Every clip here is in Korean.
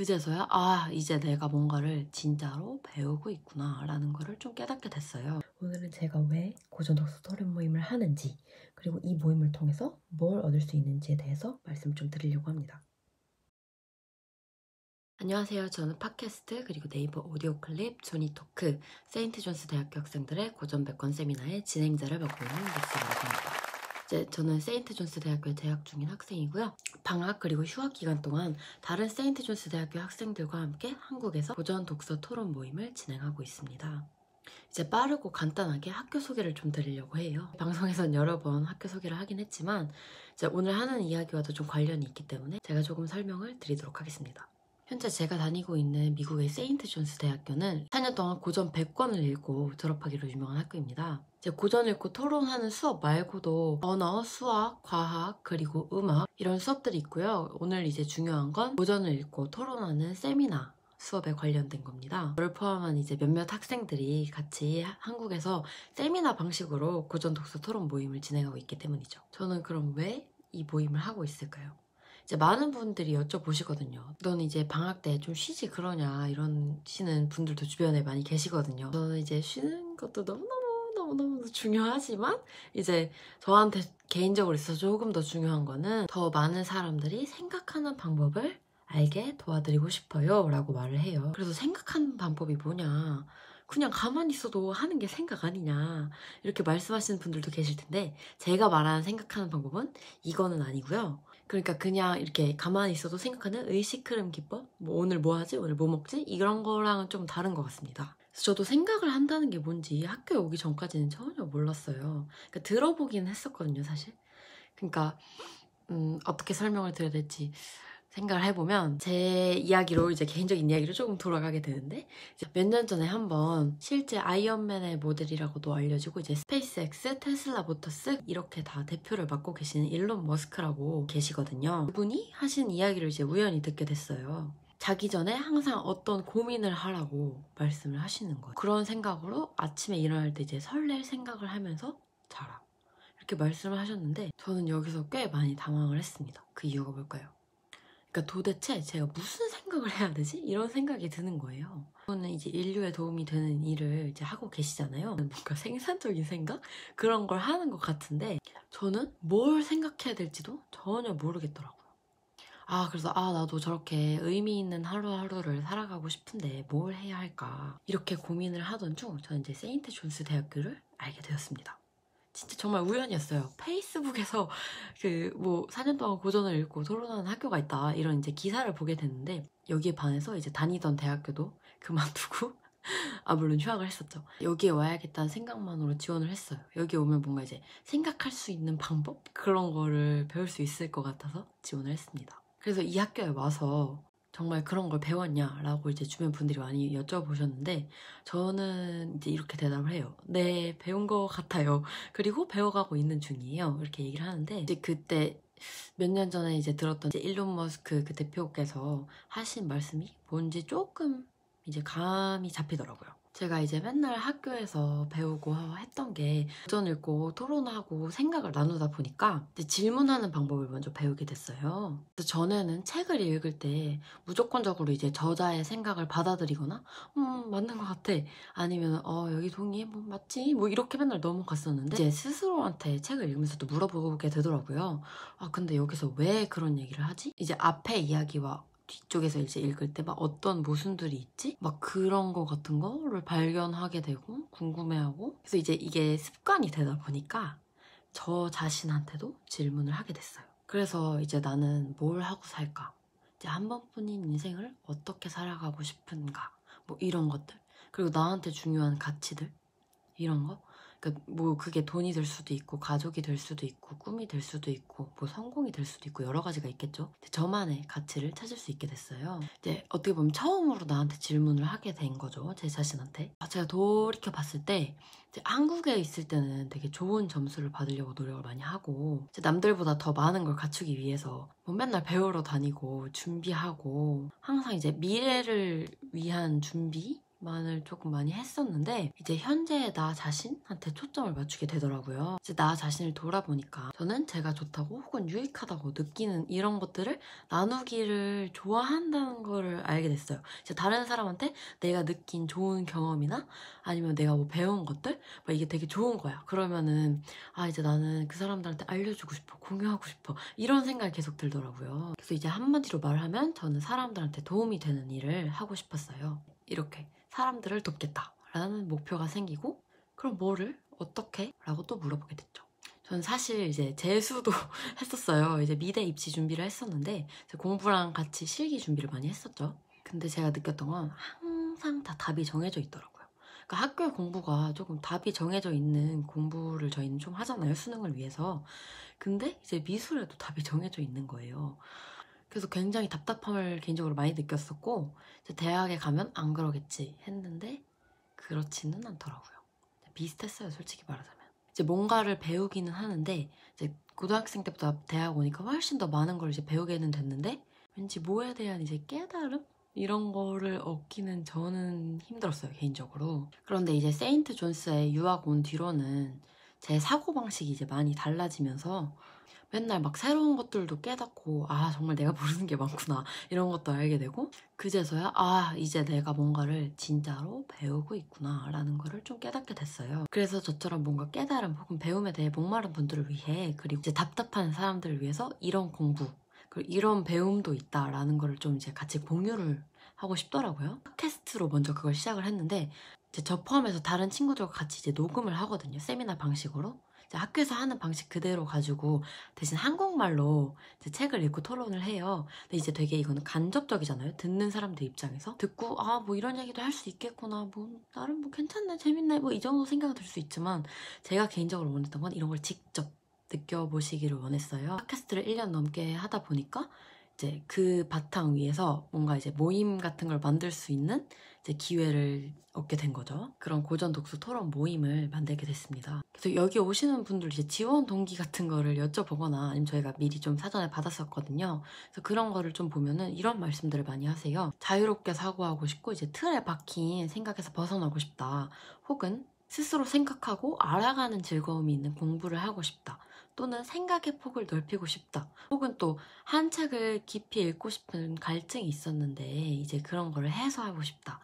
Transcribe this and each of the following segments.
그제서야 아 이제 내가 뭔가를 진짜로 배우고 있구나 라는 거를 좀 깨닫게 됐어요. 오늘은 제가 왜 고전 독서 토론 모임을 하는지, 그리고 이 모임을 통해서 뭘 얻을 수 있는지에 대해서 말씀 좀 드리려고 합니다. 안녕하세요. 저는 팟캐스트 그리고 네이버 오디오 클립 조니토크 세인트존스 대학교 학생들의 고전 100권 세미나의 진행자를 맡고 있는 릭스라고 합니다. 저는 세인트존스 대학교에 재학 중인 학생이고요. 방학 그리고 휴학 기간 동안 다른 세인트존스 대학교 학생들과 함께 한국에서 고전 독서 토론 모임을 진행하고 있습니다. 이제 빠르고 간단하게 학교 소개를 좀 드리려고 해요. 방송에선 여러 번 학교 소개를 하긴 했지만 이제 오늘 하는 이야기와도 좀 관련이 있기 때문에 제가 조금 설명을 드리도록 하겠습니다. 현재 제가 다니고 있는 미국의 세인트존스 대학교는 4년 동안 고전 100권을 읽고 졸업하기로 유명한 학교입니다. 이제 고전 읽고 토론하는 수업 말고도 언어, 수학, 과학, 그리고 음악 이런 수업들이 있고요. 오늘 이제 중요한 건 고전을 읽고 토론하는 세미나 수업에 관련된 겁니다. 저를 포함한 이제 몇몇 학생들이 같이 한국에서 세미나 방식으로 고전 독서 토론 모임을 진행하고 있기 때문이죠. 저는 그럼 왜 이 모임을 하고 있을까요? 이제 많은 분들이 여쭤보시거든요. 너는 이제 방학 때 좀 쉬지 그러냐 이러시는 분들도 주변에 많이 계시거든요. 저는 이제 쉬는 것도 너무너무 중요하지만 이제 저한테 개인적으로 있어서 조금 더 중요한 거는 더 많은 사람들이 생각하는 방법을 알게 도와드리고 싶어요 라고 말을 해요. 그래서 생각하는 방법이 뭐냐, 그냥 가만히 있어도 하는 게 생각 아니냐 이렇게 말씀하시는 분들도 계실 텐데, 제가 말하는 생각하는 방법은 이거는 아니고요. 그러니까 그냥 이렇게 가만히 있어도 생각하는 의식 흐름 기법, 뭐 오늘 뭐 하지? 오늘 뭐 먹지? 이런 거랑은 좀 다른 것 같습니다. 그래서 저도 생각을 한다는 게 뭔지 학교에 오기 전까지는 전혀 몰랐어요. 그러니까 들어보긴 했었거든요, 사실. 그러니까 어떻게 설명을 드려야 될지 생각을 해보면, 제 이야기로 이제 개인적인 이야기로 조금 돌아가게 되는데, 몇 년 전에 한번 실제 아이언맨의 모델이라고도 알려지고 이제 스페이스X, 테슬라 모터스 이렇게 다 대표를 맡고 계시는 일론 머스크라고 계시거든요. 그분이 하신 이야기를 이제 우연히 듣게 됐어요. 자기 전에 항상 어떤 고민을 하라고 말씀을 하시는 거예요. 그런 생각으로 아침에 일어날 때 이제 설렐 생각을 하면서 자라, 이렇게 말씀을 하셨는데, 저는 여기서 꽤 많이 당황을 했습니다. 그 이유가 뭘까요? 그러니까 도대체 제가 무슨 생각을 해야 되지? 이런 생각이 드는 거예요. 저는 이제 인류에 도움이 되는 일을 이제 하고 계시잖아요. 뭔가 생산적인 생각? 그런 걸 하는 것 같은데, 저는 뭘 생각해야 될지도 전혀 모르겠더라고요. 그래서 나도 저렇게 의미 있는 하루하루를 살아가고 싶은데 뭘 해야 할까? 이렇게 고민을 하던 중 저는 이제 세인트 존스 대학교를 알게 되었습니다. 진짜 정말 우연이었어요. 페이스북에서 그 뭐 4년 동안 고전을 읽고 토론하는 학교가 있다 이런 이제 기사를 보게 됐는데, 여기에 반해서 이제 다니던 대학교도 그만두고 물론 휴학을 했었죠. 여기에 와야겠다는 생각만으로 지원을 했어요. 여기 오면 뭔가 이제 생각할 수 있는 방법? 그런 거를 배울 수 있을 것 같아서 지원을 했습니다. 그래서 이 학교에 와서 정말 그런 걸 배웠냐라고 이제 주변 분들이 많이 여쭤보셨는데, 저는 이제 이렇게 대답을 해요. 네, 배운 것 같아요. 그리고 배워가고 있는 중이에요. 이렇게 얘기를 하는데, 이제 그때 몇 년 전에 이제 들었던 이제 일론 머스크 그 대표께서 하신 말씀이 뭔지 조금 이제 감이 잡히더라고요. 제가 이제 맨날 학교에서 배우고 했던 게 고전 읽고 토론하고 생각을 나누다 보니까 이제 질문하는 방법을 먼저 배우게 됐어요. 그래서 전에는 책을 읽을 때 무조건적으로 이제 저자의 생각을 받아들이거나 맞는 것 같아, 아니면 여기 동의해, 뭐 맞지? 뭐 이렇게 맨날 넘어갔었는데, 이제 스스로한테 책을 읽으면서도 물어보게 되더라고요. 근데 여기서 왜 그런 얘기를 하지? 이제 앞에 이야기와 뒤쪽에서 이제 읽을 때 막 어떤 모순들이 있지? 막 그런 거 같은 거를 발견하게 되고 궁금해하고, 그래서 이제 이게 습관이 되다 보니까 저 자신한테도 질문을 하게 됐어요. 그래서 이제 나는 뭘 하고 살까? 이제 한 번뿐인 인생을 어떻게 살아가고 싶은가? 뭐 이런 것들. 그리고 나한테 중요한 가치들. 이런 거? 그러니까 뭐 그게 돈이 될 수도 있고 가족이 될 수도 있고 꿈이 될 수도 있고 뭐 성공이 될 수도 있고 여러 가지가 있겠죠. 저만의 가치를 찾을 수 있게 됐어요. 이제 어떻게 보면 처음으로 나한테 질문을 하게 된 거죠, 제 자신한테. 제가 돌이켜 봤을 때 이제 한국에 있을 때는 되게 좋은 점수를 받으려고 노력을 많이 하고, 이제 남들보다 더 많은 걸 갖추기 위해서 뭐 맨날 배우러 다니고 준비하고, 항상 이제 미래를 위한 준비, 만을 조금 많이 했었는데 이제 현재의 나 자신한테 초점을 맞추게 되더라고요. 이제 나 자신을 돌아보니까 저는 제가 좋다고 혹은 유익하다고 느끼는 이런 것들을 나누기를 좋아한다는 거를 알게 됐어요. 이제 다른 사람한테 내가 느낀 좋은 경험이나 아니면 내가 뭐 배운 것들 막 이게 되게 좋은 거야. 그러면은 아 이제 나는 그 사람들한테 알려주고 싶어, 공유하고 싶어 이런 생각이 계속 들더라고요. 그래서 이제 한마디로 말하면 저는 사람들한테 도움이 되는 일을 하고 싶었어요. 이렇게 사람들을 돕겠다라는 목표가 생기고 그럼 뭐를? 어떻게? 라고 또 물어보게 됐죠. 저는 사실 이제 재수도 했었어요. 이제 미대 입시 준비를 했었는데 공부랑 같이 실기 준비를 많이 했었죠. 근데 제가 느꼈던 건 항상 다 답이 정해져 있더라고요. 그러니까 학교 공부가 조금 답이 정해져 있는 공부를 저희는 좀 하잖아요. 수능을 위해서. 근데 이제 미술에도 답이 정해져 있는 거예요. 그래서 굉장히 답답함을 개인적으로 많이 느꼈었고 이제 대학에 가면 안 그러겠지 했는데 그렇지는 않더라고요. 비슷했어요, 솔직히 말하자면. 이제 뭔가를 배우기는 하는데 이제 고등학생 때부터 대학 오니까 훨씬 더 많은 걸 이제 배우게는 됐는데 왠지 뭐에 대한 이제 깨달음? 이런 거를 얻기는 저는 힘들었어요, 개인적으로. 그런데 이제 세인트 존스에 유학 온 뒤로는 제 사고방식이 이제 많이 달라지면서 맨날 막 새로운 것들도 깨닫고 아 정말 내가 모르는 게 많구나 이런 것도 알게 되고 그제서야 아 이제 내가 뭔가를 진짜로 배우고 있구나 라는 거를 좀 깨닫게 됐어요. 그래서 저처럼 뭔가 깨달음 혹은 배움에 대해 목마른 분들을 위해 그리고 이제 답답한 사람들을 위해서 이런 공부 그리고 이런 배움도 있다라는 거를 좀 이제 같이 공유를 하고 싶더라고요. 팟캐스트로 먼저 그걸 시작을 했는데 이제 저 포함해서 다른 친구들과 같이 이제 녹음을 하거든요. 세미나 방식으로. 학교에서 하는 방식 그대로 가지고 대신 한국말로 이제 책을 읽고 토론을 해요. 근데 이제 되게 이거는 간접적이잖아요. 듣는 사람들 입장에서. 듣고 아 뭐 이런 얘기도 할 수 있겠구나. 뭐 나름 뭐 괜찮네 재밌네 뭐 이 정도 생각은 들 수 있지만 제가 개인적으로 원했던 건 이런 걸 직접 느껴보시기를 원했어요. 팟캐스트를 1년 넘게 하다 보니까 이제 그 바탕 위에서 뭔가 이제 모임 같은 걸 만들 수 있는 이제 기회를 얻게 된 거죠. 그런 고전 독서 토론 모임을 만들게 됐습니다. 그래서 여기 오시는 분들 이제 지원 동기 같은 거를 여쭤보거나 아니면 저희가 미리 좀 사전에 받았었거든요. 그래서 그런 거를 좀 보면은 이런 말씀들을 많이 하세요. 자유롭게 사고하고 싶고 이제 틀에 박힌 생각에서 벗어나고 싶다. 혹은 스스로 생각하고 알아가는 즐거움이 있는 공부를 하고 싶다. 또는 생각의 폭을 넓히고 싶다. 혹은 또 한 책을 깊이 읽고 싶은 갈증이 있었는데 이제 그런 거를 해소하고 싶다.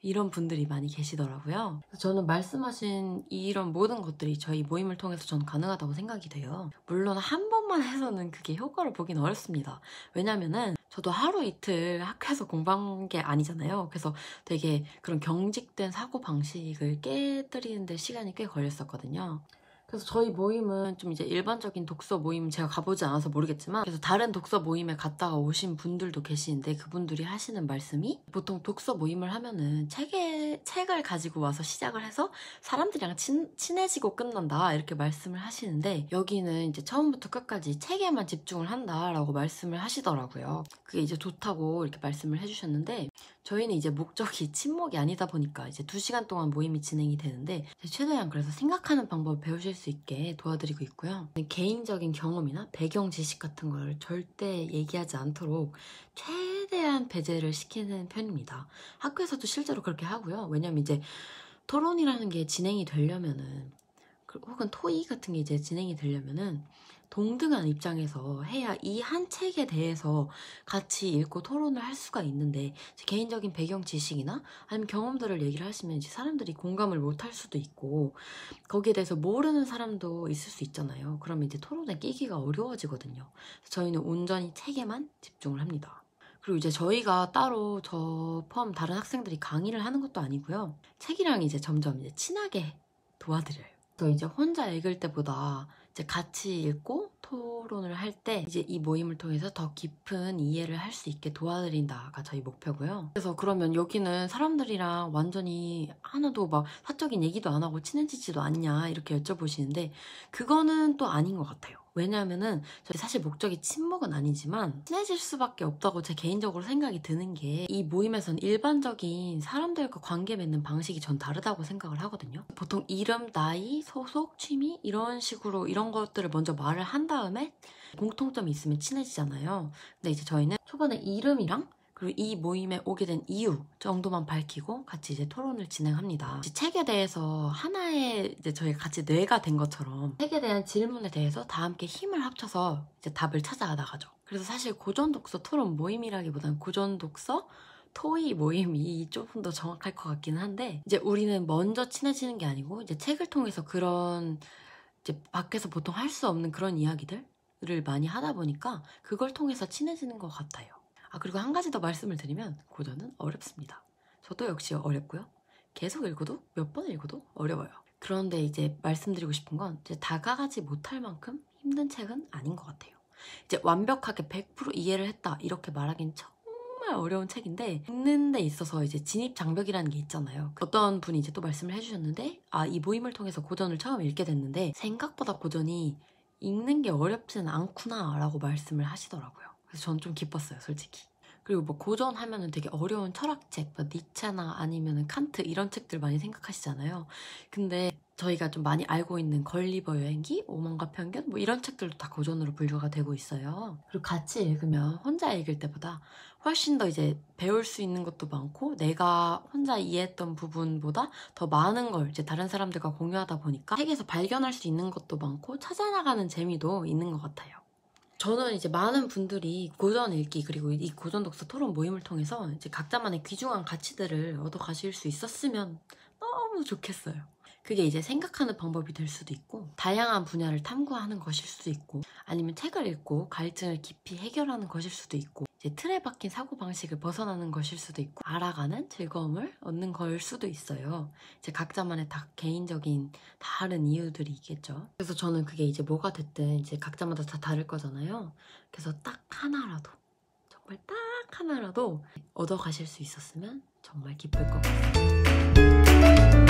이런 분들이 많이 계시더라고요. 저는 말씀하신 이런 모든 것들이 저희 모임을 통해서 저는 가능하다고 생각이 돼요. 물론 한 번만 해서는 그게 효과를 보긴 어렵습니다. 왜냐면은 저도 하루 이틀 학교에서 공부한 게 아니잖아요. 그래서 되게 그런 경직된 사고방식을 깨뜨리는 데 시간이 꽤 걸렸었거든요. 그래서 저희 모임은 좀 이제 일반적인 독서 모임 제가 가보지 않아서 모르겠지만 그래서 다른 독서 모임에 갔다가 오신 분들도 계시는데 그분들이 하시는 말씀이 보통 독서 모임을 하면은 책을 가지고 와서 시작을 해서 사람들이랑 친해지고 끝난다 이렇게 말씀을 하시는데 여기는 이제 처음부터 끝까지 책에만 집중을 한다라고 말씀을 하시더라고요. 그게 이제 좋다고 이렇게 말씀을 해주셨는데 저희는 이제 목적이 친목이 아니다 보니까 이제 2시간 동안 모임이 진행이 되는데 최대한 그래서 생각하는 방법을 배우실 수 있게 도와드리고 있고요. 개인적인 경험이나 배경 지식 같은 걸 절대 얘기하지 않도록 최대한 배제를 시키는 편입니다. 학교에서도 실제로 그렇게 하고요. 왜냐면 이제 토론이라는 게 진행이 되려면은 혹은 토의 같은 게 이제 진행이 되려면은 동등한 입장에서 해야 이 한 책에 대해서 같이 읽고 토론을 할 수가 있는데 개인적인 배경 지식이나 아니면 경험들을 얘기를 하시면 이제 사람들이 공감을 못 할 수도 있고 거기에 대해서 모르는 사람도 있을 수 있잖아요. 그러면 이제 토론에 끼기가 어려워지거든요. 저희는 온전히 책에만 집중을 합니다. 그리고 이제 저희가 따로 저 포함 다른 학생들이 강의를 하는 것도 아니고요. 책이랑 이제 점점 이제 친하게 도와드려요. 그래서 이제 혼자 읽을 때보다 이제 같이 읽고 토론을 할 때 이제 이 모임을 통해서 더 깊은 이해를 할 수 있게 도와드린다가 저희 목표고요. 그래서 그러면 여기는 사람들이랑 완전히 하나도 막 사적인 얘기도 안 하고 친해지지도 않냐 이렇게 여쭤보시는데 그거는 또 아닌 것 같아요. 왜냐하면은 사실 목적이 친목은 아니지만 친해질 수밖에 없다고 제 개인적으로 생각이 드는 게 이 모임에서는 일반적인 사람들과 관계 맺는 방식이 전 다르다고 생각을 하거든요. 보통 이름, 나이, 소속, 취미 이런 식으로 이런 것들을 먼저 말을 한 다음에 공통점이 있으면 친해지잖아요. 근데 이제 저희는 초반에 이름이랑 그리고 이 모임에 오게 된 이유 정도만 밝히고 같이 이제 토론을 진행합니다. 책에 대해서 하나의 이제 저희가 같이 뇌가 된 것처럼 책에 대한 질문에 대해서 다 함께 힘을 합쳐서 이제 답을 찾아 나가죠. 그래서 사실 고전독서 토론 모임이라기보다는 고전독서 토의 모임이 조금 더 정확할 것 같기는 한데, 이제 우리는 먼저 친해지는 게 아니고 이제 책을 통해서 그런 이제 밖에서 보통 할 수 없는 그런 이야기들을 많이 하다 보니까 그걸 통해서 친해지는 것 같아요. 그리고 한 가지 더 말씀을 드리면 고전은 어렵습니다. 저도 역시 어렵고요. 계속 읽어도 몇 번 읽어도 어려워요. 그런데 이제 말씀드리고 싶은 건 이제 다가가지 못할 만큼 힘든 책은 아닌 것 같아요. 이제 완벽하게 100% 이해를 했다 이렇게 말하긴 정말 어려운 책인데, 읽는 데 있어서 이제 진입 장벽이라는 게 있잖아요. 어떤 분이 이제 또 말씀을 해주셨는데, 이 모임을 통해서 고전을 처음 읽게 됐는데 생각보다 고전이 읽는 게 어렵지는 않구나 라고 말씀을 하시더라고요. 그래서 저는 좀 기뻤어요, 솔직히. 그리고 뭐 고전 하면은 되게 어려운 철학책, 뭐 니체나 아니면은 칸트 이런 책들 많이 생각하시잖아요. 근데 저희가 좀 많이 알고 있는 걸리버 여행기, 오만과 편견 뭐 이런 책들도 다 고전으로 분류가 되고 있어요. 그리고 같이 읽으면 혼자 읽을 때보다 훨씬 더 이제 배울 수 있는 것도 많고, 내가 혼자 이해했던 부분보다 더 많은 걸 이제 다른 사람들과 공유하다 보니까 책에서 발견할 수 있는 것도 많고 찾아나가는 재미도 있는 것 같아요. 저는 이제 많은 분들이 고전 읽기 그리고 이 고전 독서 토론 모임을 통해서 이제 각자만의 귀중한 가치들을 얻어 가실 수 있었으면 너무 좋겠어요. 그게 이제 생각하는 방법이 될 수도 있고, 다양한 분야를 탐구하는 것일 수도 있고, 아니면 책을 읽고 갈증을 깊이 해결하는 것일 수도 있고, 이제 틀에 박힌 사고방식을 벗어나는 것일 수도 있고, 알아가는 즐거움을 얻는 걸 수도 있어요. 이제 각자만의 다 개인적인 다른 이유들이 있겠죠. 그래서 저는 그게 이제 뭐가 됐든 이제 각자마다 다 다를 거잖아요. 그래서 딱 하나라도, 정말 딱 하나라도 얻어 가실 수 있었으면 정말 기쁠 것 같아요.